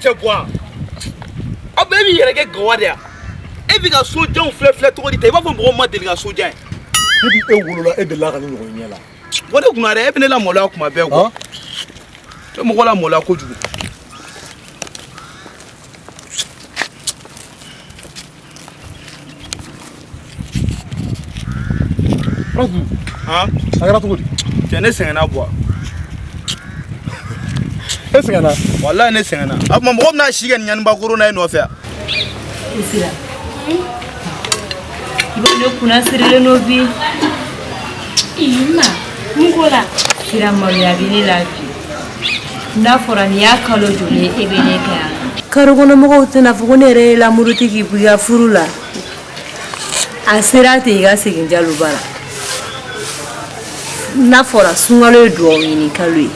tu bois. Ah, baby, il y a quelqu'un qui est et puis, quand soudien fleur, tout dit, il va vous prendre des gars soudien. Et puis, vous l'avez de l'argent, vous l'avez là. Voilà, vous m'avez appelé la mola, vous m'avez appelé. Je me vois la mola, quoi, du coup. Hein? Regarde tout. Tu es un abois. Est-ce qu'il y en a? Voilà, il est un abois. Ah, mon gros n'a chigan, il y a un bagourona à nous faire. Ici là. Il va le kuna sirele nobi. Ima. Mugola. Sira moya bini la bi. Na forani ya kalo jule ebene ka. Karogono mo tena fugone re la muruti ki buya furula. Asira te ga segin jalubara. Na fora sungalo do ni kalui.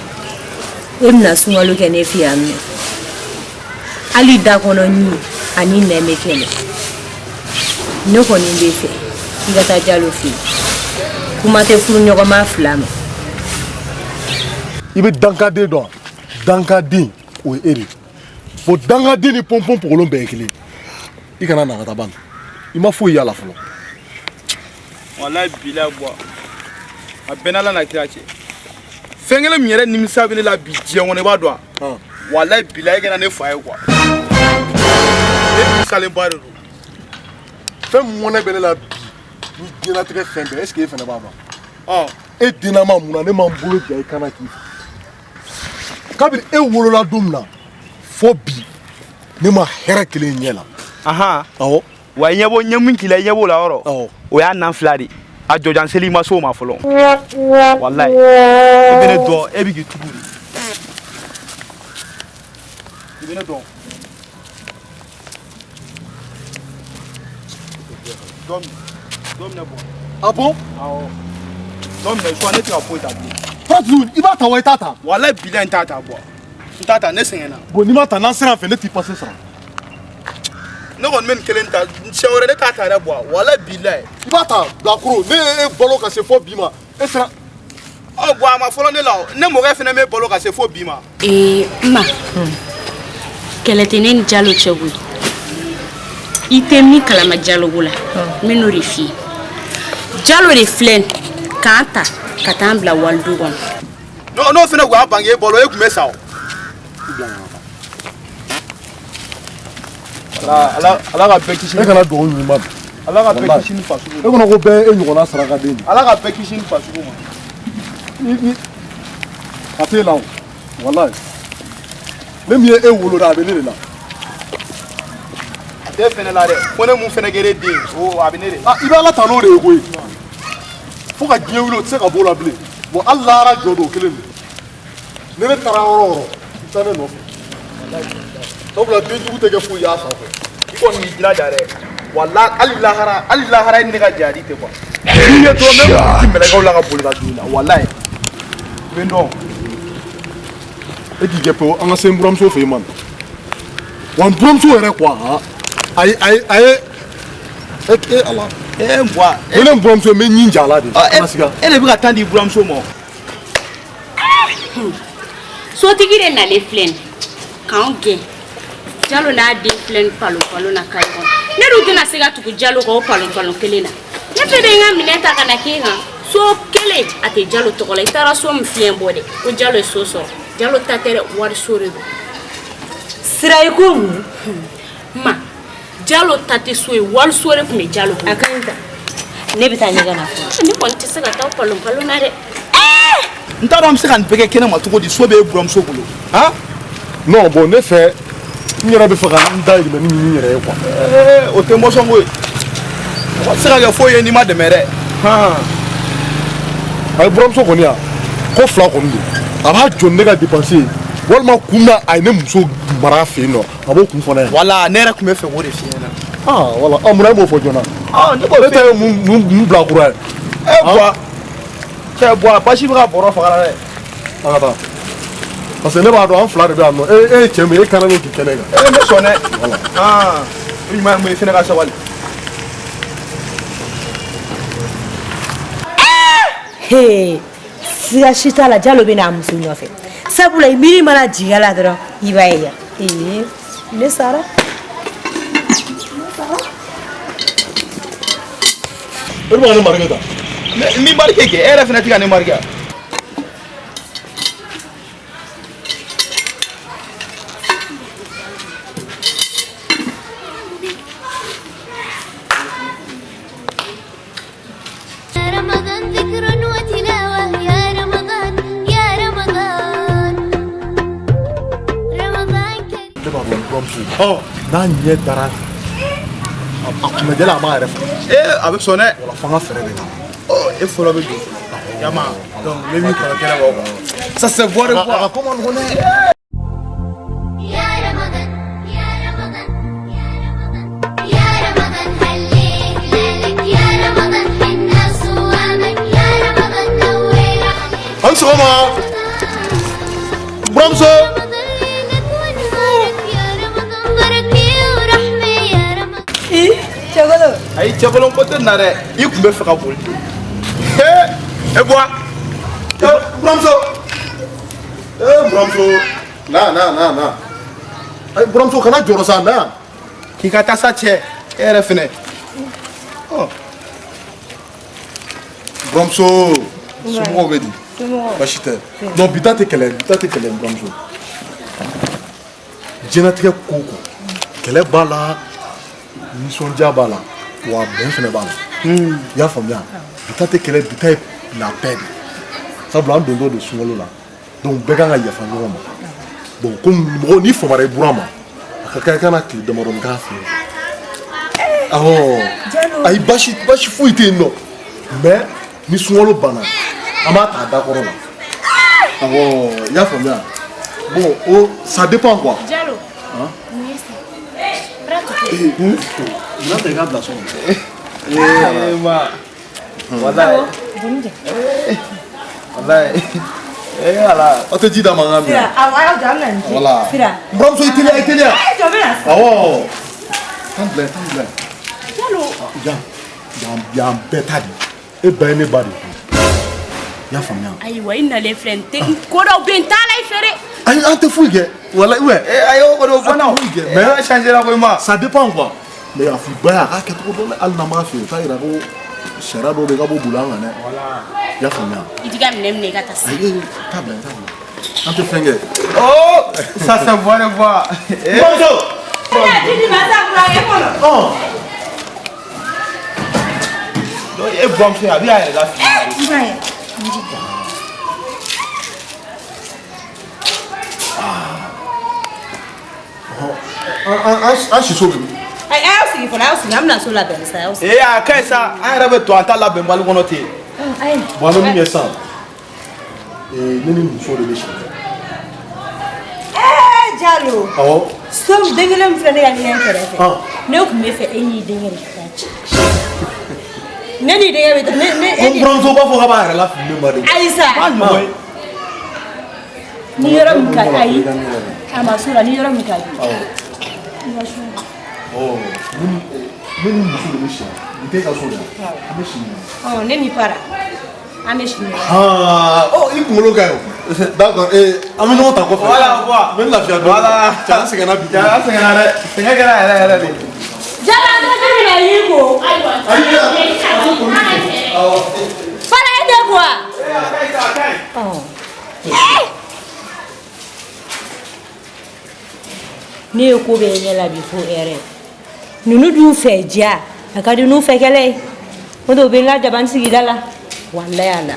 Emna sungalo ke ne fiamme. Ali da kono ni ani neme kele. No koni mbefe. Igata jalo fi. Kuma te furu nyogo ma flama. Ibe dankade do. Dankade o eri. Bo dankade ni pompom pour l'ombe ekele. Ikana na kataban. Ima fo ya la folo. Wallahi bila bois. A benala na kiache. Fengele miere nimisa bene la bidje on e ba do. Wallahi bila ke na ne faye quoi. Et ça les barre. Fais mon bene la bi. Ni dina très fembe. Est-ce que fait na baba? Et dinama muna ne mambulu bi ikana ki. Kabir e wolo la dumna. Fo bi. Ne ma hera kele nyela. Aha. Awo. Wa nyebo nyamun kila nyebo la oro. O ya nan flari. A jojan seli ma so ma folon. Wallahi. E bene do e bi ki tukuri. E bene do. Dom ne bon. Ah bon? Ah oh. Dom ne so ne ti apo ita bi. Fazul, il va tawa tata. Wallahi bilan tata bo. Tata ne sengena. Bon, ni ma ta nan sera fait ne ti passer ça. Ne kon men kelen ta shawara ne tata da bo. Wallahi bilan. Il va ta d'accord, ne bolo ka se fo bima. Et sera Oh bo ma folo ne la. Ne mo refe ne me bolo ka se fo bima. Ma. Keletenen jalo chebu. Itemi kalama jalo gula. Minorifi. Jalo de flen. Kanta katambla waldugon. No fina gwa bange bolo e kumesa o. Ala ka bekisi. e kana do ni ma. Ala ka bekisi ni fasu. E kono ko be e nyugona saraka den. Ala ka bekisi ni fasu ma. Ni ate lawo. Wallahi. Le mi e wolo da be ne la. De fene la de. Ko ne mu fene gere de. O abinere. Ah, il va la tano de ko. Faut ka dieu wilo tse ka bola ble. Bon Allah ra jodo kelen. Ne be tara oro. Tane no. Donc la deux tout te fu ya sa fe. Iko ni jira jare. Wallahi Allah hara ni ka jadi te quoi. Ni to même ki mele ka la ka boli ka dula. Wallahi. Bendo. E di gepo anga sembram so fe man. Wan brom so ere kwa. Ai Allah. Moi. Ele brom so me ninja la de. Elle bi ka tandi brom so mo. So tigire na le flen. Kaonge. Jalo na de flen palo na kaiko. Ne rutu na siga tuku jalo ko palo kelena. Ne fede nga mineta kana kinga. So kele ate jalo tokola itara so mfien bode. O jalo so. Jalo tatere war sore. Sira ikomu. Ma. Jalo tate soe wal sore kume jalo. Akanta. Ne bitanya gana fo. Ni konti siga taw palo na de. Ntara se kan peke kena ma tuko di so be brom so gulo. Ha? Non, bon, ne fait il y a be faka ndai me ni yere kwa. O te mo so ngwe. Wa se ga fo ye ni ma de mere. Ha. Ay brom so konia. Ko fla ko ndi. Aba jonne ga dépenser. Walma kuna ay ne muso mara fe no. Abo kun fona. Wala ne ra kuma fe wore fi na. Ah, wala amuna mo fo jona. Ah, ne ko fe mu bla kura. Bois. C'est bois, pas si bra boro fa la. Agata. Parce que ne ba do an fla de be no. Cheme e kana no ki kenega. Me sonne. Voilà. Ah. Il m'a me fina ka sawal. Hey. Si achita la jalo bena musu nyofe. Sabula imiri mala jigala dro. Ibaya. Ne sara ne marqué ta ni marqué ke era fina tika ni marqué oh n'a ɲɛ dara a kunbɛjɛla a b'a yɛrɛ fɔ a bɛ sɔn dɛ wala fanga fɛrɛ de la e fɔlɔ bɛ don yama donc ne b'i kɔrɔ kɛnɛ bɔ ça c'est vrai quoi a ko man nɔgɔn dɛ an sɔgɔma buramuso ayi cɛkolon ko tɛ na dɛ i tun bɛ fɛ ka boli e bɔ buramuso buramuso na ayi buramuso kana jɔrɔ sa na k'i ka taa sa cɛ e yɛrɛ fɛnɛ buramuso somɔgɔw bɛ di basi tɛ non bi ta tɛ kɛlɛ buramuso diɲɛlatigɛ ko o ko kɛlɛ b'a la nisɔndiya b'a la wa bɛn fɛnɛ b'a la i y'a faamuya bi ta tɛ kɛlɛ bi ta ye la paix de sabula an dontɔ don sunkalo la donc bɛɛ kan ka yafa ɲɔgɔn ma bon komi mɔgɔ n'i famara i bura ma a ka kan i kana tile damadɔni k'a fɛ yen awɔ ayi basi foyi tɛ yen nɔ mais ni sunkalo banna an b'a ta a da kɔrɔ la awɔ i y'a faamuya bon o ça dépend quoi. Jalo. N'a tɛ k'a bila so kɔnɔ ma walayi ala aw tɛ ji d'a ma an ka minɛ voilà buramuso i teliya awɔ tan bila yan bɛɛ ta de e ba ye ne ba de i y'a faamuya ayiwa i nalen filɛ n tɛ ko dɔw bɛ yen n t'a la i fɛ dɛ ayi an tɛ foyi kɛ walayi ayi o kɔni o fɔ na mais changé la koyi ma ça dépend quoi mais a fɔ ba ye a k'a kɛcogo dɔn dɛ hali n'an m'a fɛ yen o t'a yira ko sariya dɔw bɛ yen k'a b'o boli an kan dɛ i y'a faamuya i ti ka minɛ minɛ i ka taa se ayi t'a bila an tɛ fɛn kɛ oh ça c'est vrai quoi buramuso donc e buramuso a bɛ y'a yɛrɛ la fili an si so bɛ min aw sigi fɔlɔ aw sigi an bɛna so labɛn sa aw sigi a ka ɲi sa an yɛrɛ bɛ to an ta labɛn bali kɔnɔ ten bon an bɛ min kɛ sisan ne ni muso de bɛ si Jalo awɔ so den kelen min filɛ ne ka ɲɛgɛn kɛrɛfɛ ne tun bɛ fɛ e n'i denkɛ de ka taa ci ne n'i denkɛ bɛ taa ne buramuso b'a fɔ k'a b'a yɛrɛ la fili ne ma de ayisa ni yɔrɔ min ka di ayi a ma so la ni yɔrɔ min ka di ne ni muso de bɛ si nin tɛ e ka so de an bɛ si ɲɔgɔn ne ni para an bɛ si ɲɔgɔn i kunkolo ka ɲi o d'accord an bɛ ɲɔgɔn ta kɔfɛ voilà n bɛ lafiya dɔɔni voilà cɛ an sɛgɛnna bi an sɛgɛnna dɛ sɛgɛn kɛra yɛrɛ yɛrɛ de Jalo an tɛ min na y'i ko fara e tɛ quoi ne ye ko bɛɛ ɲɛ la bi fo hɛrɛ ninnu dun fɛ diya a ka di n'u fɛ kɛlɛ ye o de u bɛ n ka dabani sigida la walayi a la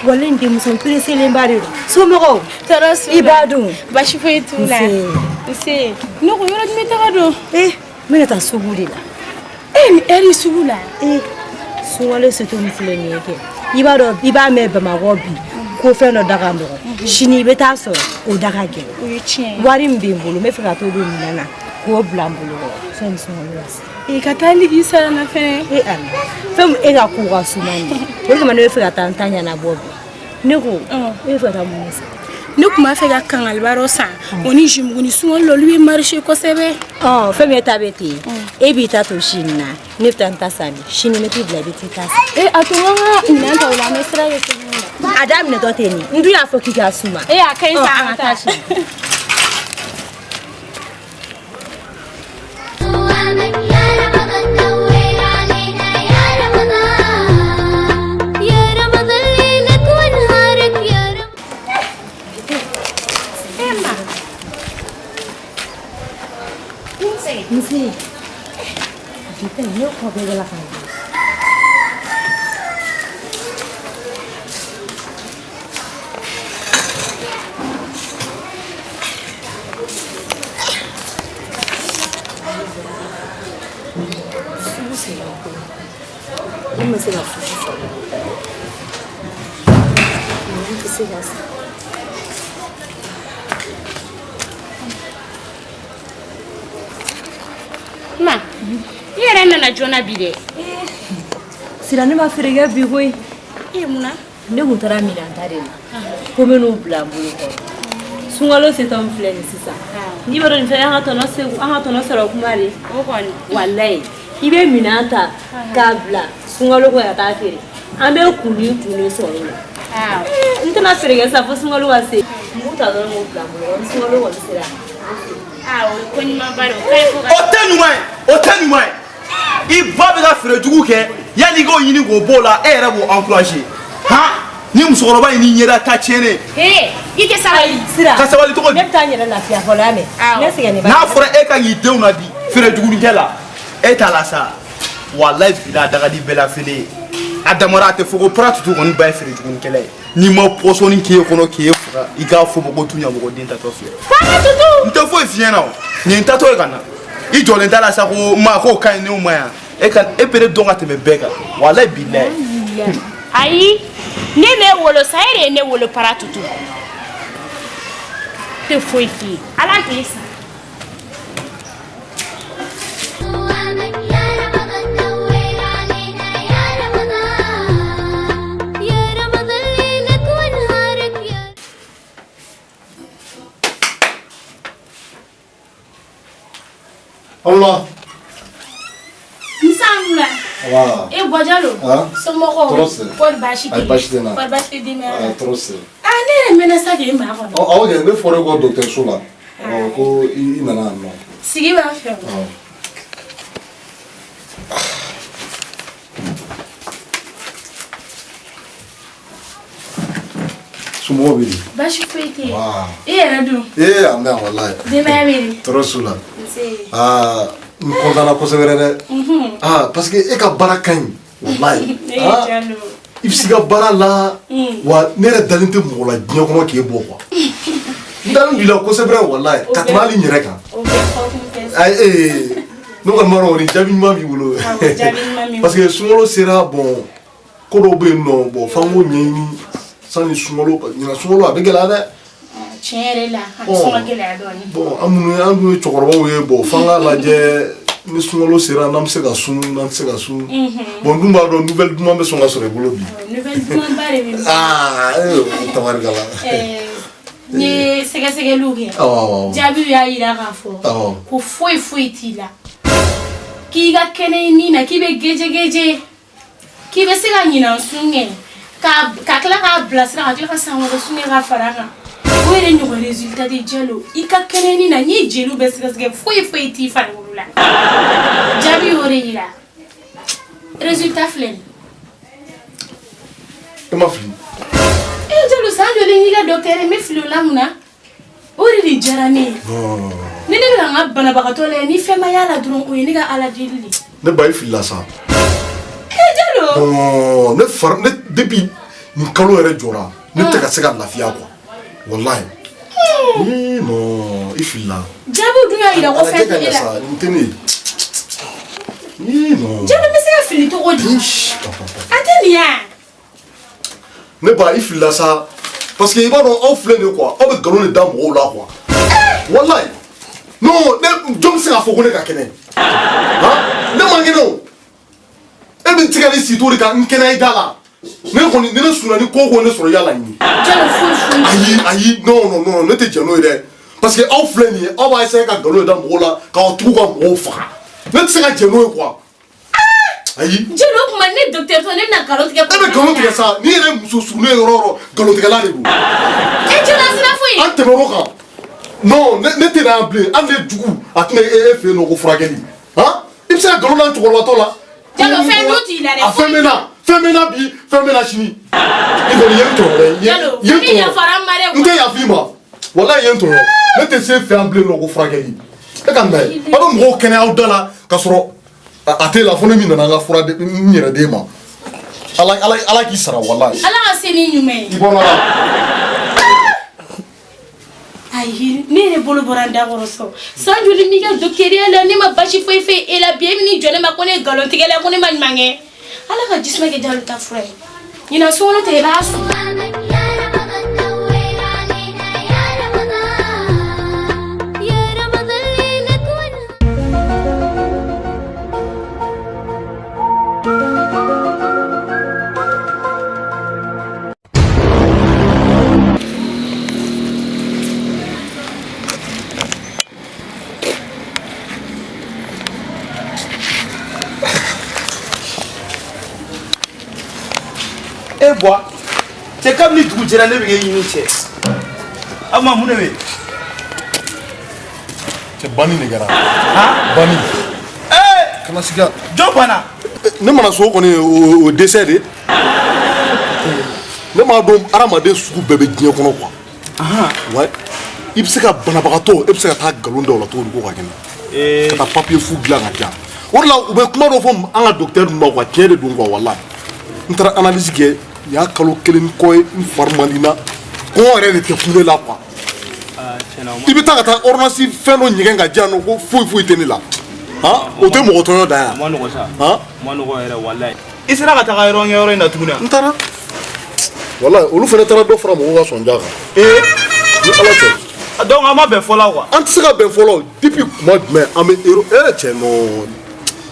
wala in denmuso pereselenba de don somɔgɔw i b'a dun basi foyi t'u la nse ne ko yɔrɔ jumɛn taga don n bɛna taa sugu de la ni ɛri sugu la sunkalo se to min filɛ nin ye kɛ i b'a dɔn i b'a mɛn bamakɔ bi ko fɛn dɔ daga mɔgɔ sini i bɛ taa sɔrɔ o daga gɛlɛn o ye tiɲɛ wari min bɛ n bolo n bɛ fɛ ka t'o don minɛn na k'o bila n bolo kɔrɔ sani sunkalo ka se ka taa ligi sara na fɛnɛ ala fɛn min e ka ko ka suma nin o de kama ne bɛ fɛ ka taa n ta ɲɛnabɔ bi ne ko e bɛ fɛ ka taa mun de san ne kun b'a fɛ ka kangalibaro san o ni jumuguni sunkalo olu bɛ marché kosɛbɛ. Fɛn min ta bɛ ten e b'i ta to sini na ne bɛ taa n ta san bi sini ne t'i bila i bɛ t'i ta san. A to n ka minɛn ta o la an bɛ sira de tuguni. A daminɛtɔ ten nin n dun y'a fɔ k'i k'a suma. A ka ɲi sa an ka taa sini. Misi, kita ni kau bela kan? Ini masih nak susu. Ini kisah biasa. Ma, i yɛrɛ nana joona bi dɛ. Sira ne ma feere bi koyi. Munna? Ne kun taara minɛn ta de la. Ko n bɛ n'u bila n bolo kɔrɔ. Sunkalo se t'anw filɛ nin sisan. N'i b'a dɔn nin fɛn an ka tɔnɔ sɔrɔ kuma de. O kɔni. Walayi i bɛ minɛn ta k'a bila sunkalo kɔ ka taa feere. An bɛ kunni sɔrɔ o la. N tɛna feere kɛ sisan fo sunkalo ka se. N b'u ta dɔrɔn k'u bila n bolo kɔrɔ. Ni sunkalo kɔni sera. O ko ɲuman ba de o ka ɲi fo ka. O tɛ ɲuman ye i ba bɛ ka feere jugu kɛ yanni i k'o ɲini k'o b'o la e yɛrɛ b'o encourager ni musokɔrɔba in n'i ɲɛda ta tiɲɛnen. I tɛ sabali. Sira ka sabali cogo di. ne bɛ taa n yɛrɛ lafiya fɔlɔ y'a mɛn. ne sɛgɛn ne ba. n'a fɔra e ka k'i denw na di feere jugunikɛ la e t'a la sa walayi bila dagadi bɛɛ la fele a damana a tɛ fɔ ko para tutu kɔni ba ye feere jugunikɛla ye n'i ma pɔsɔni k'e kɔnɔ k'e faga i k'a fɔ ko tu ɲamɔgɔ den tatɔ filɛ. para tutu. n tɛ foyi f'i ɲɛna o nin tatɔ ye ka na i jɔlen t'a la sa ko ma k'o ka ɲi ne ma yan e pere dɔn ka tɛmɛ bɛɛ kan walayi bilayi. ayi ne m'e wolo sa e de ye ne wolo para tutu. tɛ foyi f'i ye ala k'e sa. Allah. Nsamla. Wa. Bojalo. Somoko. Trose. Por bashi. Ay bashi dena. Por bashi dina. Trose. Ne mena sa ke ma ko. Awo ge be fore go docteur Sola. Ko I nana no. Sigi ba fe. Sumo bi. Bashi fete. Wa. Era du. Amna wallahi. Dina bi. Trosula. N kontana kosɛbɛ dɛ. Parce que e ka baara ka ɲi wallahi. I bɛ se ka baara la wa ne yɛrɛ dalen tɛ mɔgɔ la diɲɛ kɔnɔ k'e bɔ quoi. N dalen b'i la kosɛbɛ wallahi ka tɛmɛ hali n yɛrɛ kan. Ne kɔni b'a dɔn ni jaabi ɲuman b'i bolo. Parce que sunkalo sera bon ko dɔw bɛ yen nɔ bon f'an k'o ɲɛɲini sani sunkalo ɲinan sunkalo a bɛ gɛlɛya dɛ. Tiɲɛ yɛrɛ la a bɛ sɔn ka gɛlɛya dɔɔni. Bon an dun ye cɛkɔrɔbaw ye bon f'an k'a lajɛ ni sunkalo sera n'an bɛ se ka sun n'an tɛ se ka sun. Bon n dun b'a dɔn nouvelle duman bɛ sɔn ka sɔrɔ i bolo bi. Nouvelle duman ba de bɛ. Tabarikala. N ye sɛgɛsɛgɛliw kɛ. Jaabiw y'a yira k'a fɔ ko foyi t'i la. K'i ka kɛnɛ i nin na k'i bɛ gejegeje k'i bɛ se ka ɲinan sun kɛ ka tila k'a bilasira ka tila ka san wɛrɛ sun kɛ ka fara a kan. O yɛrɛ ɲɔgɔn résultat de Jalo i ka kɛnɛ nin na n ye jeliw bɛɛ sɛgɛsɛgɛ foyi t'i farikolo la. Jaabi y'o de yira résultat filɛ nin. E ma fili. Jalo san joli n y'i ka docteur ye n bɛ fili o la mun na o de diyara ne ye. Ni ne bɛ ka n ka banabagatɔ lajɛ ni fɛn ma y'a la dɔrɔn o ye ne ka ala deli de. Ne ba i filila sa. Jalo. Ne depuis nin kalo yɛrɛ jɔra ne tɛ ka se ka lafiya quoi wallahi. Non i filila. Jaabiw dun y'a yira ko fɛn tɛ e la. Nin tɛ ne ye. Non. Jalo n bɛ se ka fili cogo di. A tɛ nin ya. Ne ba i filila sa parce que i b'a dɔn aw filɛ nin ye quoi aw bɛ nkalon de da mɔgɔw la quoi wallahi. Non ne jɔn bɛ se k'a fɔ ko ne ka kɛnɛ ne man kɛnɛ o e bɛ n tigɛ ni si to de kan n kɛnɛ i da la ne kɔni ne sunna ni ko ne sɔrɔ yala ɲini ayi non ne tɛ jɛn n'o ye dɛ parce que aw filɛ nin ye aw b'a essayer ka nkalon da mɔgɔw la k'aw tugu ka mɔgɔw faga ne tɛ se ka jɛn n'o ye quoi ayi jeli o kuma ne docteur to ne bɛna nkalon tigɛ e bɛ nkalon tigɛ sa ni yɛrɛ muso sugulen yɔrɔ o yɔrɔ nkalontigɛla de don jeli a sera foyi an tɛmɛ o kan non ne tɛ na yan bilen hali ne jugu a tɛna e fɛ yen nɔ ko furakɛli han i bɛ se ka nkalon da cɛkɔrɔbatɔ la jalo fɛn dun t'i la dɛ a fɛn bɛ na bi fɛn bɛ na sini i kɔni ye n tɔɔrɔ dɛ jalo fɛn yafara n ma dɛ n tɛ yafa i ma walayi ye n tɔɔrɔ ne tɛ se fɛ yan bilen nɔ ko furakɛli e ka na ye aw bɛ mɔgɔw kɛnɛya aw da la ka sɔrɔ a tɛ la fo ne min nana n ka fura n yɛrɛ den ma ala k'i sara walayi ala ka se ni ɲuman ye i bɔra la ayi ne yɛrɛ bolo bɔra n da kɔrɔ sɔn san joli n'i ka docteuriya la ne ma basi foyi foyi e la bi e bɛ n'i jɔ ne ma ko ne ye nkalon tigɛla ko ne ma ɲuman kɛ ala ka jisuma kɛ jalo ta fura ye ɲinan sunkalo tɛ i b'a sun e bois c'est comme ni dugu jɛra ne bɛ k'e ɲini cɛ aw ma mun de bɛ yen cɛ banni de kɛra banni kana siga jɔn banna ne mana so kɔni o dɛsɛ de ne m'a dɔn adamaden sugu bɛɛ bɛ diɲɛ kɔnɔ quoi ouais i bɛ se ka banabagatɔ e bɛ se ka taa nkalon da o la cogo di ko ka kɛnɛ ka taa papier fu dilan ka diyan o de la u bɛ kuma dɔ fɔ an ka docteur ninnu ma quoi tiɲɛ de don quoi walahi n taara analyse kɛ nin y'a kalo kelen ni kɔ ye n fari man di n na kɔngɔ yɛrɛ de tɛ kun ne la quoi i bɛ taa ka taa ordonnance fɛn dɔ ɲɛgɛn ka diyan nɔ ko foyi tɛ ne la o tɛ mɔgɔ tɔɲɔ da yan ma nɔgɔ sa ma nɔgɔ yɛrɛ walayi i sera ka taga yɔrɔ in na tuguni n taara walayi olu fana taara dɔ fara mɔgɔw ka sɔnja kan ni ala cɛ donc an ma bɛn fɔla quoi an tɛ se ka bɛn fɔlɔ depuis kuma jumɛn an bɛ cɛ nɔ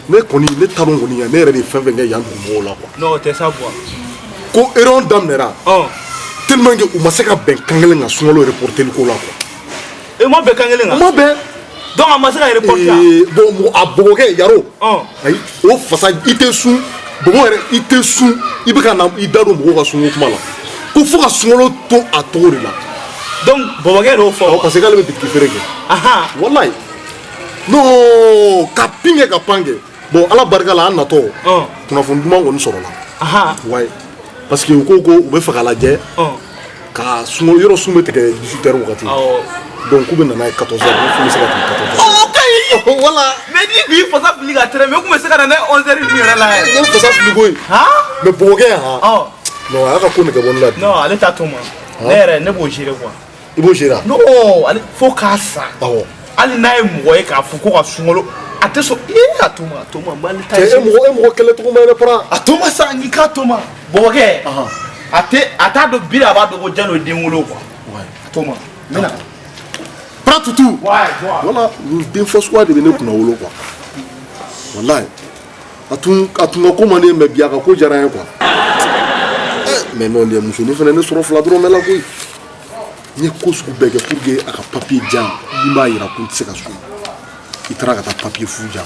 ne kɔni ne ta dɔn kɔni ne yɛrɛ de fɛn kɛ yan dugu mɔgɔw la quoi non o tɛ sa quoi ko erreur daminɛra tellement que u ma se ka bɛn kan kelen kan sunkalo reporteli ko la quoi e ma bɛn kan kelen kan u ma bɛn donc a ma se ka reporter bon a bɔgɔkɛ yaro ayi o fasa i tɛ sun bɔgɔ yɛrɛ i tɛ sun i bɛ ka na i da don mɔgɔw ka sunko kuma la ko fo ka sunkalo to a tɔgɔ de la donc bɔbɔkɛ de y'o fɔ parce que k'ale bɛ bitiki feere kɛ walayi non ka pin kɛ ka pan kɛ bon ala barika la an natɔ kunnafoni duman kɔni sɔrɔla wayi parce que u ko u bɛ fɛ ka lajɛ ka sunkalo yɔrɔ sun bɛ tigɛ 18h wagati donc k'u bɛ na n'a ye 14h fo bɛ se ka tɛmɛ 14h. Voilà. Mais ni k'i fasa fili ka tɛrɛ mais u kun bɛ se ka na n'a ye 11h yɛrɛ la yɛrɛ. N ye fasa fili koyi. mais bɔgɔkɛ non a y'a ka ko nege bɔ ne la bi. non ale t'a to ma ne yɛrɛ ne b'o gérer quoi. i b'o gérer. non ale fo k'a sa. awɔ hali n'a ye mɔgɔ ye k'a fɔ ko ka sunkalo a tɛ sɔn a to ma n b'ale ta ye. e mɔgɔ kɛlɛ cogo ma yɛrɛ para. a to ma sa n'i k'a to ma bɔgɔkɛ a t'a dɔn bi a b'a dɔn ko jalo ye den wolo quoi. a to ma n bɛ na. para tutu. wala nin den fasuguya de bɛ ne kunna wolo quoi. walayi a tun ka ko man di mais bi a ka ko diyara n ye quoi. mais non nin ye musonin fana ne sɔrɔ fila dɔrɔn bɛ la koyi. n ye ko sugu bɛɛ kɛ pour que a ka papier diyan min b'a yira ko n tɛ se ka so i taara ka taa papier fu diyan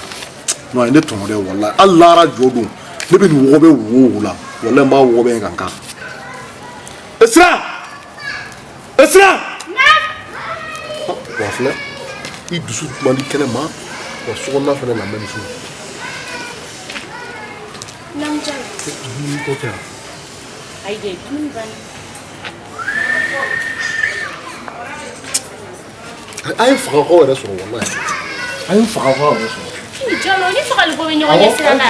non a ye ne tɔmɔ dɛ walayi hali lahara jɔ don ne bɛ nin wɔgɔbɛ wo la walayi n b'a wɔgɔbɛ ka n kan. Esra. wa filɛ i dusu man di kɛnɛ ma wa sokɔnɔna fana la même chose. dumuni ko kɛra. ayi de dumuni banna. a ye fagakaw yɛrɛ sɔrɔ walayi a ye fagakaw yɛrɛ sɔrɔ. jalo ni fagali ko bɛ ɲɔgɔn ɲɛ sira la.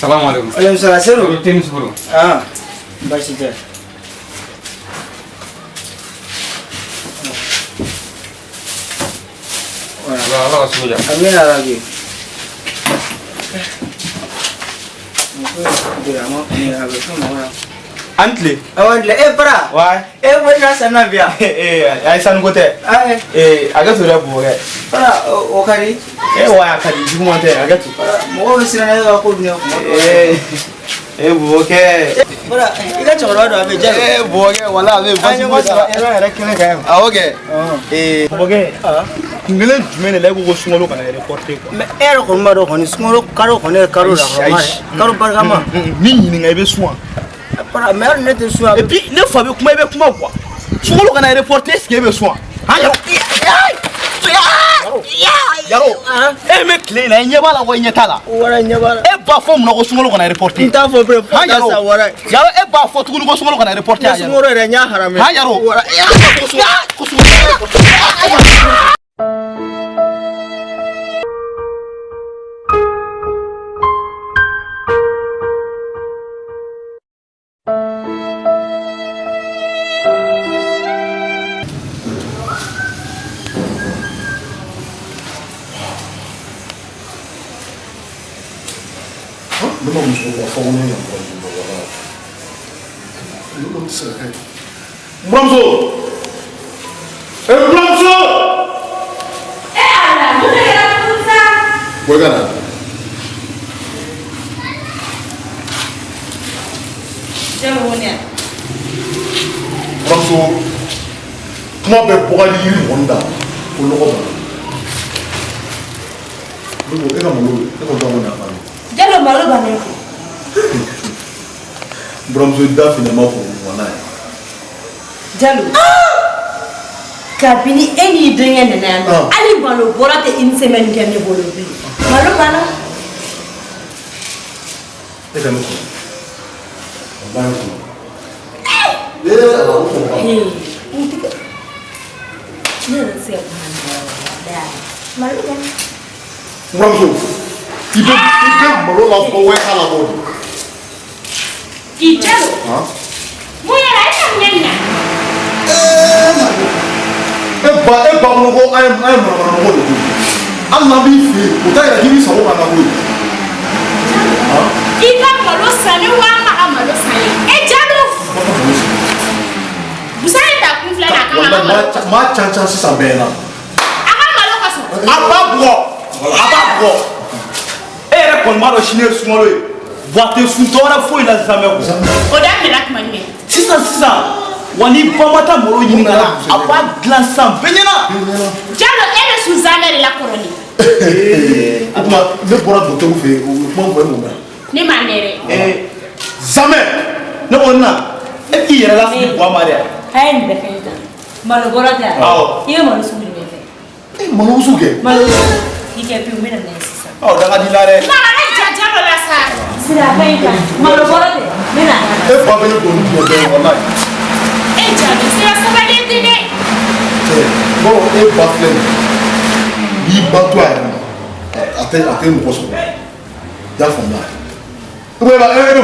Salam alaikum. Alaikum salam. Seru. Tennis bro. Basi tɛ. Allah ka sugu ja. Amin arabi. Ama ni habe sama orang. Antle. Awantle. Para. Ouais. Wena sana bia. Ay san gote. Aga to rebu ge. Para okari. Wa akari jigu monte aga to. Mo sina na ko dunia. Boke. Para ila choro do abe jalo. Boke wala abe Anyo ko era kene kaya. Oke. Boke. Ngele jumene le ko sungolo kana reporter ko. Me era ko maro ko ni sungolo karo ko ne karo la ko mare. Karo bargama. Ni nyini ngai be suwa. Para mer ne te suwa. Et puis ne fa be kuma be kuma quoi. Sungolo kana reporter ce qui be suwa. Ha yaro. Yaro. Me clé na nyeba la ko nyetala. Wara nyeba. Ba fo mun ko sungolo kana reporter. Nta fo bre fo da sa wara. Yaro ba fo tukuni ko sungolo kana reporter ya. Sungolo re nya harame. Ha yaro. Wara. Ko sungolo. Kuma bɛ bɔgali yiri ɲɔgɔn da o nɔgɔ b'a la. E ka malo e ko dɔgɔ nafa ye. Jalo malo ba ne. Buramuso da fini ma ko ŋɔna ye. Jalo. Kabini e ni denkɛ nana yan nɔ. Hali malo bɔra tɛ une semaine kɛ ne bolo bilen. Malo banna. E ka ne kɔnɔ. O b'a ye kɔnɔ. Buramuso i bɛ malo la fɔ wɛ k'a la bɔ. K'i jalo. Mun yɛrɛ e ka ɲɛ ɲa. E ba ko ko an ye manamanamɔgɔ de don. Hali n'an b'i fɛ yen o t'a yɛrɛ k'i b'i sago ka na koyi. I ka malo san ne wa an ka malo san ye. E jalo. Busan in ta kun filɛ n'a kan ka malo. Maa can sisan bɛɛ na. A ka malo ka sɔrɔ. A b'a bugɔ. A b'a bugɔ. E yɛrɛ kɔni b'a dɔn sini ye sunkalo ye. Wa tɛ sun dɔwɛrɛ foyi la sisan mɛ ko. O daminɛna tuma jumɛn. Sisan wa ni ba ma taa malo ɲini ka na a b'a dilan sisan bɛɛ ɲɛna. Jalo e bɛ sun zamɛ de la kɔrɔlen. O tuma ne bɔra docteur fɛ yen o kuma fɔ e mun na. Ne m'a nɛrɛ. Zamɛ ne ko na e k'i yɛrɛ la fili bɔ a ma dɛ. A ye nin bɛɛ kɛ tan. Malo bɔra tɛ. Awɔ. I ye malo sugu jumɛn kɛ? Malo sugu kɛ. Malo sugu. I kɛ pewu n bɛ na n'a ye sisan. Daga di la dɛ. Mama ne ja Jalo la sa. Sira a ka ɲi tan. Malo bɔra tɛ. N bɛ na n'a ye. E fa bɛ ne don ni tuma bɛɛ walayi. E Jalo sira sabali tɛ dɛ. Bon e ba filɛ nin ye n'i ba to a yɛrɛ ma a tɛ mɔgɔ sɔrɔ i y'a faamuya. E bɛ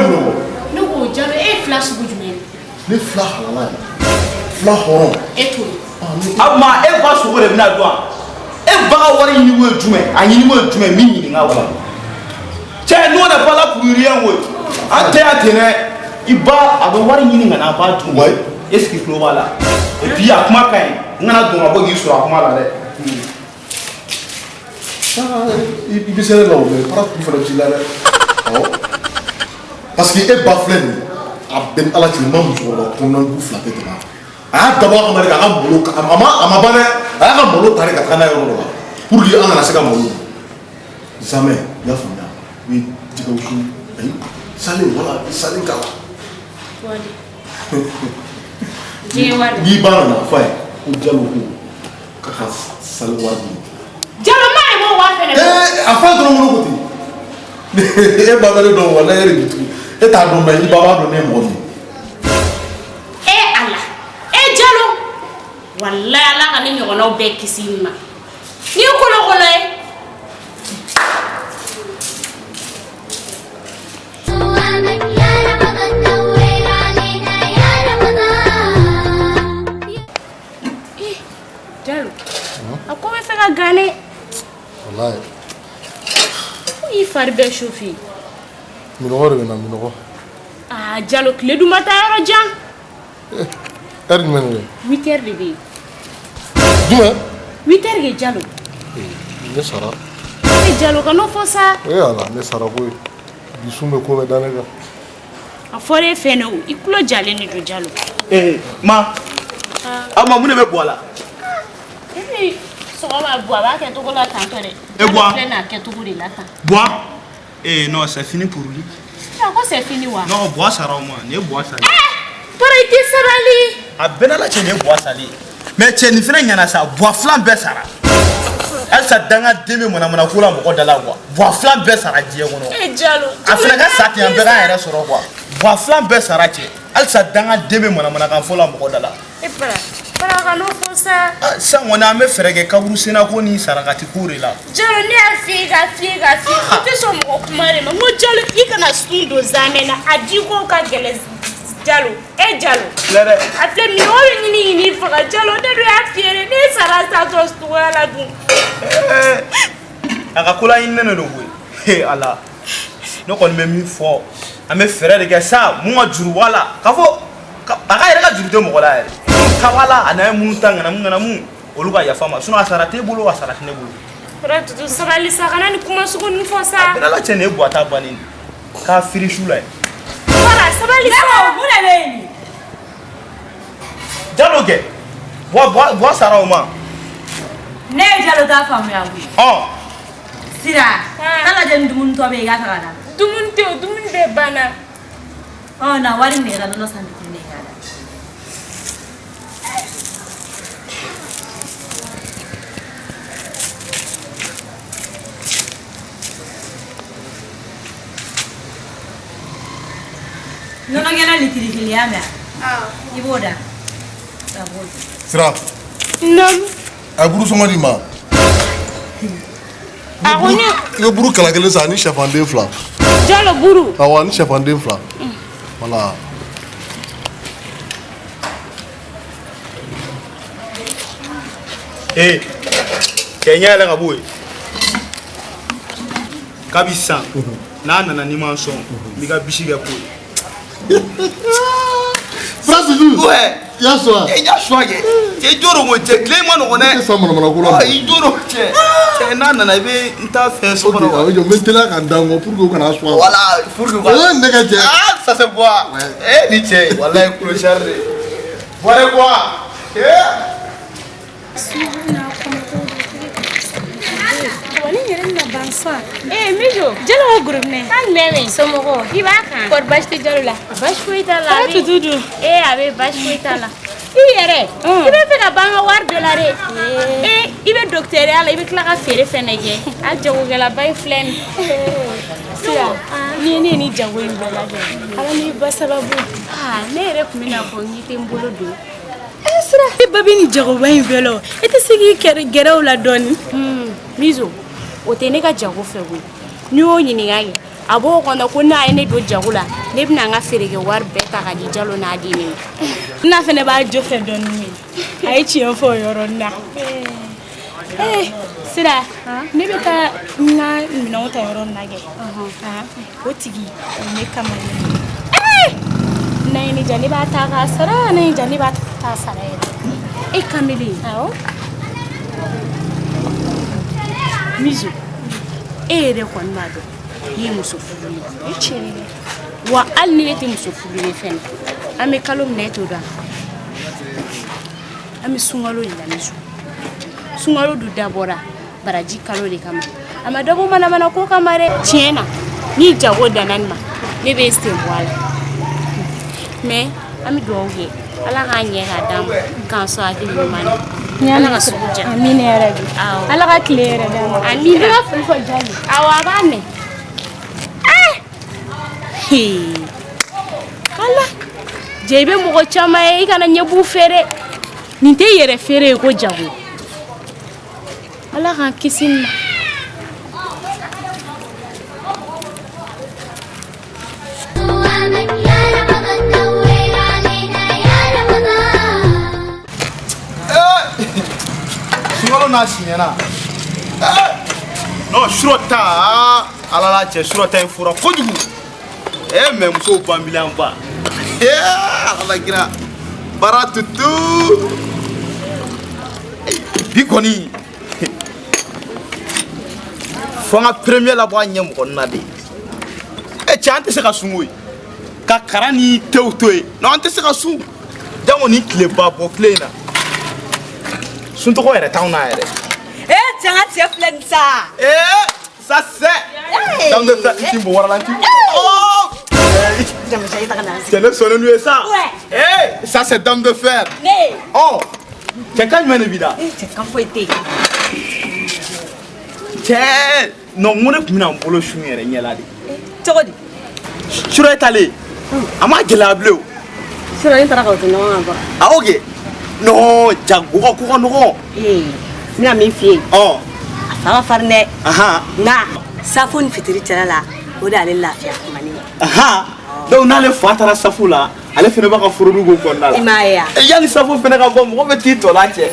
mun de kɔ. Ne ko Jalo e ye fila sugu jumɛn. Ne fila halala ye fila hɔrɔn. E to ye. A ma e ba sogo de bɛna dɔn e ba ka wari ɲini ko ye jumɛn a ɲini ko ye jumɛn min ɲininka wa. Cɛ n'o de pas là pour rien koyi an tɛ yan ten dɛ i ba a bɛ wari ɲini ka na a b'a dun. Est-ce que tulo b'a la et puis a kuma ka ɲi n kana don ka bɔ k'i sɔrɔ a kuma la dɛ. I bɛ se ne la o mɛ para kun fana bɛ la dɛ awɔ parce que e ba filɛ nin ye a bɛ ni ala cɛ n ma musokɔrɔba kɔnɔna fila tɛ tɛmɛ a y'a dabɔ a kama de k'a ka malo a ma ban dɛ a y'a ka malo ta de ka taa n'a ye yɔrɔ dɔ la pour que an kana se ka malo dun zamɛ i y'a faamuya i bɛ jɛgɛ wusu ayi salen wala salen k'a la. N'i ba nana f'a ye ko Jalo ko k'a ka sali wari di. Jalo maa ye m'o wari fɛnɛ bɔ. A fa dɔrɔn bolo ko ten e ba bɛ ne dɔn wala e de bɛ tugu e t'a dɔn mɛ i ba b'a dɔn ne ye mɔgɔ min. E Ala e Jalo walayi Ala ka ne ɲɔgɔnnaw bɛɛ kisi i ma n'i ye kolokolo ye. Jalo a ko bɛ fɛ ka gane. Walayi. I fari bɛ sufi. Minɔgɔ de bɛ na minɔgɔ. Jalo kile du mata yɔrɔ jan. Heure jumɛn de 8h de bɛ yen. Jumɛn? 8h de Jalo. Ne sara. Jalo ka n'o fɔ sa. Ala ne sara koyi. Bisu bɛ ko bɛ da ne kan. A fɔra e fɛ ne o i tulo jalen de don Jalo. Ma. Ma mun de bɛ bɔ a la? Sɔgɔma bɔ a b'a kɛ cogo la tantɔ dɛ. E bɔ. Filɛ n'a kɛ cogo de la tan. Bɔ. Non, c'est fini pour lui. Ko c'est fini wa? Non, bois sara o ma, ne bois sali. Para i tɛ sabali. A bɛɛ n'ala cɛ ne bois sali. Mais cɛ nin fana ɲana sa, bois filan bɛɛ sara. Halisa danga den bɛ manamana ko la mɔgɔ da la quoi. Bois filan bɛɛ sara diɲɛ kɔnɔ. Jalo. A fana ka sa ten an bɛɛ k'an yɛrɛ sɔrɔ quoi. Bois filan bɛɛ sara cɛ. Halisa danga den bɛ manamana kan fɔ la mɔgɔ da la. Para ka n'o fɔ sa. San kɔni an bɛ fɛɛrɛ kɛ kaburu senna ko ni sarakati ko de la. Jalo ne y'a f'i ye ka f'i ye ka f'i ye. I tɛ sɔn mɔgɔ kuma de ma. N ko Jalo i kana sun don zamɛ na a di ko ka gɛlɛn Jalo. Jalo. Lɛrɛ. A filɛ nin o bɛ ɲini faga Jalo ne dun y'a f'i ye dɛ ne sara tatɔ cogoya la dun. A ka ko la ɲininen de don koyi. Ala ne kɔni bɛ min fɔ an bɛ fɛɛrɛ de kɛ sa mun ka juru bɔ a la k'a fɔ a ka yɛrɛ ka juru tɛ mɔgɔ la yɛrɛ. Kabala a n'a ye mun ta ŋanamu olu ka yafa ma sinon a sara t'e bolo a sara tɛ ne bolo. Bara tutu sabali sa kana ni kuma sugu ni fɔ sa. A bɛɛ la cɛ nin ye buwata bannen k'a firi su la ye. Bara sabali sa. Mun de bɛ yen? Jalo kɛ buwa sara o ma. Ne ye Jalo ta faamuya koyi. Sira k'a lajɛ ni dumuni tɔ bɛ yen i ka taga na. Dumuni tɛ o dumuni bɛɛ banna. Na wari nɛgɛra nɔnɔ san bitigi ne y'a la. Nɔnɔ kɛnɛ litiri kelen y'a mɛn i b'o da. Sira. Non. A buru sɔngɔ di ma. A ko ne. I bɛ buru kala kelen san ni sɛfanden 2. Jalo buru. Awɔ ni sɛfanden 2. Voilà. Cɛ ɲɛ yɛlɛ ka bɔ yen. Kabi san n'a nana n'i ma sɔn n b'i ka bisi kɛ ko ye. Frère Dudu. Ouais. I y'a sɔn wa? I y'a sɔn kɛ. Cɛ jɔ don ko cɛ tile ma nɔgɔn dɛ. I tɛ sɔn manamana ko la. I jɔ don cɛ. Cɛ n'a nana i bɛ n ta fɛn so kɔnɔ. Ok, n bɛ teliya ka dan kɔ pour que u kana sɔn. Voilà pour que. O ye ne ka cɛ. Ah ça c'est quoi? Ni cɛ walayi clochard de. Bɔrɛ quoi? Mijo, Jalo ko groupe ne. Kan mɛmɛ. Somɔgɔ. I b'a kan. Kɔri baasi tɛ Jalo la. Baasi foyi t'a la. K'a tutu dun. A bɛ baasi foyi t'a la. I yɛrɛ. I bɛ fɛ ka ban ka wari dɔ la dɛ. I bɛ docteuriya la i bɛ tila ka feere fɛnɛ kɛ. A jagokɛlaba in filɛ nin. Sira, ni ne ni jago in bɛɛ lajɛ. Ala ni ba sababu. Ne yɛrɛ tun bɛna fɔ n tɛ n bolo don. Sira, i ba bɛ ni jagoba in bɛɛ la o. I tɛ se k'i gɛrɛ o la dɔɔni. Mizo. O tɛ ne ka jago fɛ koyi n'i y'o ɲininka kɛ a b'o kɔnɔ ko n'a ye ne don jago la ne bɛna n ka feerekɛ wari bɛɛ ta ka di Jalo n'a di ne ma. N'a fɛnɛ b'a jo fɛ dɔɔni a ye tiɲɛ fɔ o yɔrɔ na. Sira ne bɛ taa n ka minɛnw ta yɔrɔ lajɛ o tigi ne kama n'a ye ne diya ne b'a ta k'a sara n'a ye diya ne b'a ta k'a sara yɛrɛ. E kamalen. Awɔ. Mizo, yɛrɛ kɔni b'a dɔn i ye muso furulen ye. Tiɲɛ dɛ. Wa hali ni ne tɛ muso furulen fɛnɛ an bɛ kalo minɛ e t'o dɔn an bɛ sunkalo de la Mizo. Sunkalo dun dabɔra baraji kalo de kama a ma dabɔ manamana ko kama dɛ. Tiɲɛ na ni jago danna nin ma ne bɛ sen bɔ a la mais an bɛ dugawu kɛ Ala k'a ɲɛ k'a d'an ma k'an sɔn hakili ɲuman na. Ala ka sugu diya. Amina yarabi. Ala ka tile yɛrɛ d'an ma. Amina. I ka foli fɔ Jalo. Awɔ a b'a mɛn. Ala jɛ i bɛ mɔgɔ caman ye i kana ɲɛb'u fɛ dɛ. Nin tɛ yɛrɛ feere ye ko jago. Ala k'an kisi nin ma. Sunkalo n'a siɲɛna. Non surɔta ala la cɛ surɔta in fura kojugu. Mais musow banbiliyan ba. ala gira bara tutu bi kɔni fo n ka premier la bɔ a ɲɛ mɔgɔ na de cɛ an tɛ se ka sun koyi ka kara ni tew to yen non an tɛ se ka sun jango ni tileba bɔ tile in na suntɔgɔ yɛrɛ t'anw na yɛrɛ cɛ n ka cɛ filɛ nin sa ça c'est dans le fait ici bon voilà là c'est le sonne lui ça ça c'est dame de fer oh c'est quand même évident c'est quand faut être c'est non mon est mina bolo chou yɛrɛ ɲɛ la de cogo di sura est allé a ma gɛlɛya bilen o sura in taara ka to ɲɔgɔn kan ah ok non jago ko ka nɔgɔ mina min f'i ye oh a fa ka farin dɛ aha nka safo ni fitiri cɛla la o de ale lafiya kuma ni aha donc n'ale fa taara safo la ale fɛnɛ b'a ka forodu ko kɔnɔna la i m'a ye wa yanni safo fɛnɛ ka bɔ mɔgɔ bɛ t'i tɔ la cɛ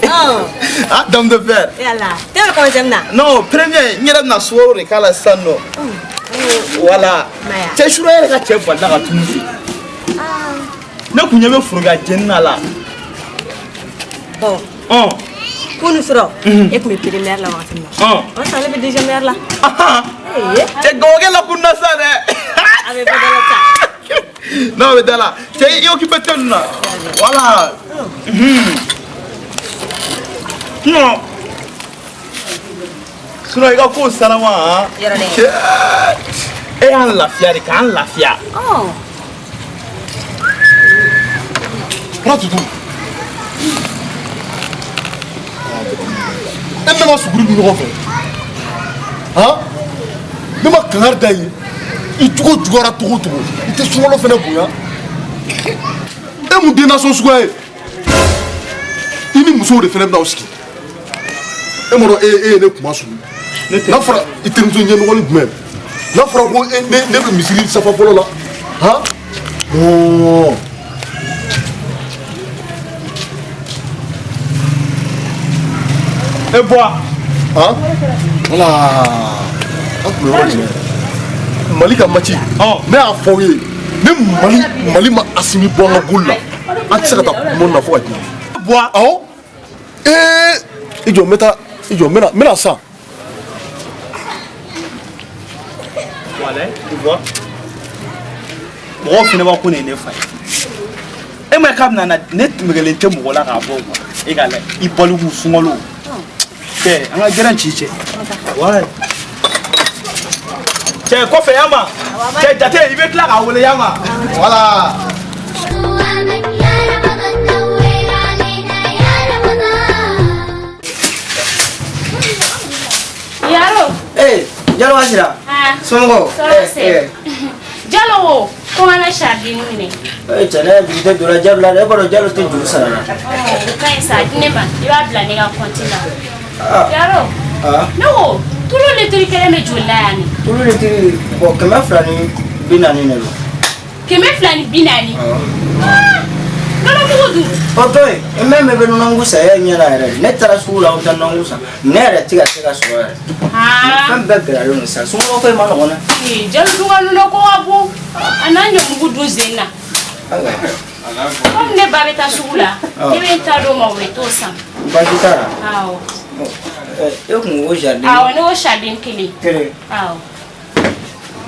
ah dame de fer yala te bɛ commencer min na non premier n yɛrɛ bɛna sukaro de k'a la sisan nɔ voilà cɛ sura yɛrɛ ka cɛ balila ka tunu fɛ ne kun ɲɛ bɛ foroba jɛni na la bon kunu sɔrɔ e tun bɛ primaire la wagati min na o san ale bɛ deuxième la cɛ gawakɛ la kun na sa dɛ a bɛ bɔ dɔ la sa non bɛ da la cɛ i occupé tɛ nin na voilà non sinon i ka kow sanama han e y'an lafiya de k'an lafiya Prends tout. E ne ma suguri dun ɲɔgɔn fɛ han ne ma kankari da ye i cogo juguyara togo o togo i tɛ sunkalo fɛnɛ bonya e mun den nasɔn suguya ye i ni musow de fɛnɛ bɛn'aw sigi e m'a dɔn e ye ne kuma sugu n'a fɔra i terimuso ɲɛmɔgɔni jumɛn n'a fɔra ko ne bɛ misiri safa fɔlɔ la han non e bois hein voilà an tun bɛ yɔrɔ jumɛn mali ka maci ne y'a fɔ aw ye ni mali ma Asimi bɔ an ka goli la an tɛ se ka taa kuma na fo ka diɲɛ bois awɔ i jɔ n bɛ taa i jɔ n bɛna san voilà tu vois mɔgɔw fɛnɛ b'a ko nin ye ne fa ye e ma ye k'a bɛna na ne tɛmɛkɛlen tɛ mɔgɔ la k'a bɔ o ma e k'a lajɛ i baliku sunkalo cɛ an ka gɛrɛn ci cɛ ouais cɛ kɔfɛ yan ma cɛ jate i bɛ tila k'a wele yan ma voilà Yaro Jalo Asira somɔgɔw Jalo ko n kana sardine minɛ cɛ ne juru tɛ don la Jalo la e b'a dɔn Jalo tɛ juru sara la o ka ɲi sa di ne ma i b'a bila ne ka compte la Yaro ne ko tulu litiri kelen bɛ joli la yan ni tulu litiri bon 240 de don 240 nɔnɔmugu dun o to yen e mɛ bɛ nɔnɔmugu san e ɲɛ la yɛrɛ ne taara sugu la aw tɛ nɔnɔmugu san ne yɛrɛ tɛ ka se ka sɔrɔ yɛrɛ fɛn bɛɛ gɛlɛyalen don sisan somɔgɔw ko e ma nɔgɔn dɛ Jalo dun ka nɔnɔ ko ka bon a n'a ɲɔmugu dun sen na komi ne ba bɛ taa sugu la ne bɛ n ta d'o ma o bɛ t'o san baasi t'a la awɔ e kun ko jardin awɔ ne ko sardine kelen awɔ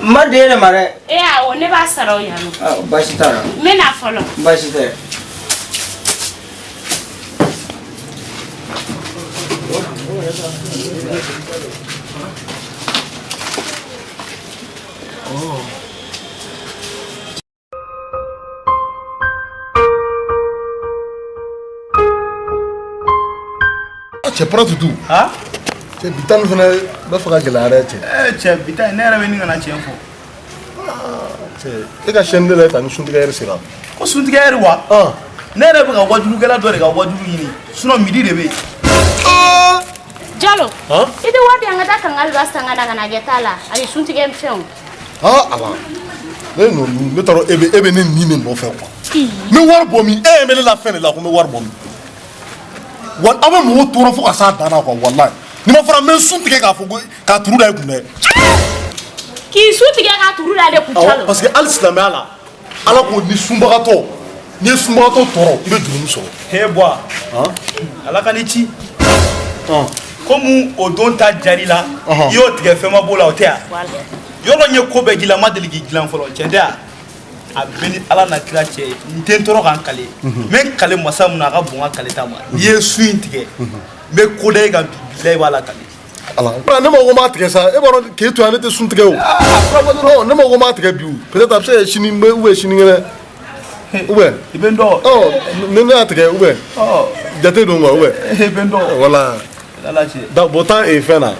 n ma di e de ma dɛ awɔ ne b'a sara o yan nɔ baasi t'a la n bɛ na fɔlɔ baasi tɛ cɛ prends tout cɛ bi tan fana b'a fɛ ka gɛlɛya dɛ cɛ cɛ bi ta ne yɛrɛ bɛ nin kana tiɲɛ fɔ cɛ e ka chaîne de la ta ni suntigɛ yɛrɛ sera ko suntigɛ yɛrɛ wa ne yɛrɛ bɛ ka wajulukɛla dɔ de ka wajulu ɲini sinon midi de bɛ yen Jalo i tɛ wari di an ka taa kangali ba san ka na ka na kɛ t'a la ani suntigɛ fɛnw ala ne t'a dɔn e bɛ ne nin de nɔfɛ quoi n bɛ wari bɔ min e ye ne la fɛn de la ko n bɛ wari bɔ min wa aw bɛ mɔgɔw tɔɔrɔ fo ka s'a dan na quoi walayi ni ma fɔra n bɛ sun tigɛ k'a fɔ ko k'a turu da e kun dɛ k'i su tigɛ k'a turu da ale kun Jalo parce que hali silamɛya la ala ko ni sunbagatɔ ni sunbagatɔ tɔɔrɔ i bɛ jurumu sɔrɔ he bɔ ala ka ni ci komi o don ta jari la i y'o tigɛ fɛn ma b'o la o tɛ yan yɔrɔ n ye ko bɛɛ dilan n ma deli k'i dilan fɔlɔ tiɲɛ tɛ yan a bɛ ni ala na kira cɛ ye n tɛ n tɔɔrɔ ka n kale n bɛ n kale masa mun na a ka bon n ka kale ta ma n'i ye su in tigɛ n bɛ ko da e kan bilayi b'a la kale ala ne ma ko n b'a tigɛ sa e b'a dɔn k'e to yan ne tɛ sun tigɛ o ne ma ko n b'a tigɛ bi o peut-être a bɛ se ka sini sinikɛnɛ i bɛ n dɔn ni ne y'a tigɛ jate don quoi i bɛ n dɔn voilà bon temps fɛn na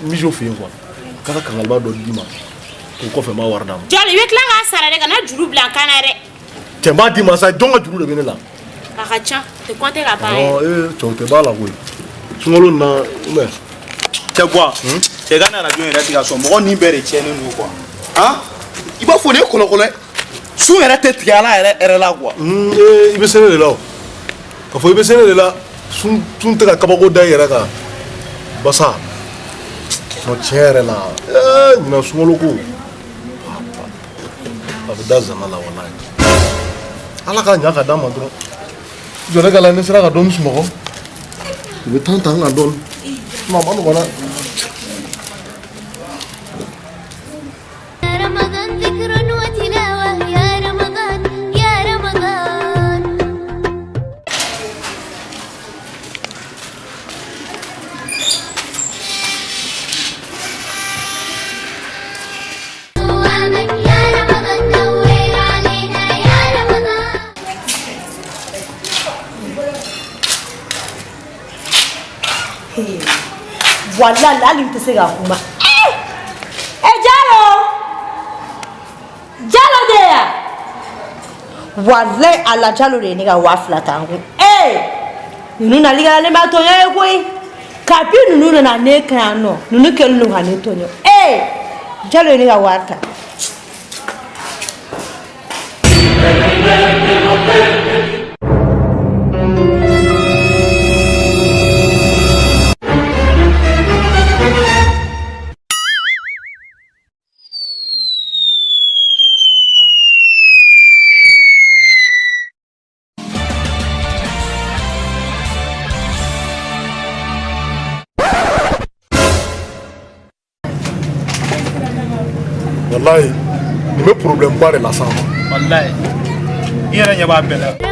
miso fɛ yen quoi k'a ka kangaliba dɔ d'i ma k'o kɔfɛ n b'a wari d'a ma. jɔli i bɛ tila k'a sara dɛ ka na juru bila n kan na dɛ. cɛ n b'a d'i ma sa jɔn ka juru de bɛ ne la. a ka ca tɛ kɔnte ka ban yɛrɛ. cɛw tɛ b'a la koyi sunkalo na cɛ bɔ cɛ ka na arajo yɛrɛ tigɛ sɔn mɔgɔ ni bɛɛ de tiɲɛnen don quoi i b'a fɔ ne ye kɔlɔkɔlɔ sun yɛrɛ tɛ tigɛ ala yɛrɛ la quoi. i bɛ se ne de la o k'a fɔ i bɛ se ne de la sun tɛ ka kabako da i yɛrɛ kan basa tiɲɛ yɛrɛ la ɲinan sunkalo ko a bɛ da zana la walayi ala ka ɲa ka d'a ma dɔrɔn jɔ ne ka la ne sera ka dɔɔni sunɔgɔ u bɛ tan ta n kan dɔɔni a ma nɔgɔn dɛ. Wallahi hali n tɛ se ka kuma Jalo de yan wallahi ala Jalo de ye ne ka 2000 ta n kun ninnu nali kɛra ne ma tɔɲɔ ye koyi kapi ninnu nana ne kan yan nɔ ninnu kɛlen don ka ne tɔɲɔ Jalo ye ne ka wari ta. wallahi nin bɛ problème ba de las'an ma. wallahi i yɛrɛ ɲɛ b'a bɛɛ la.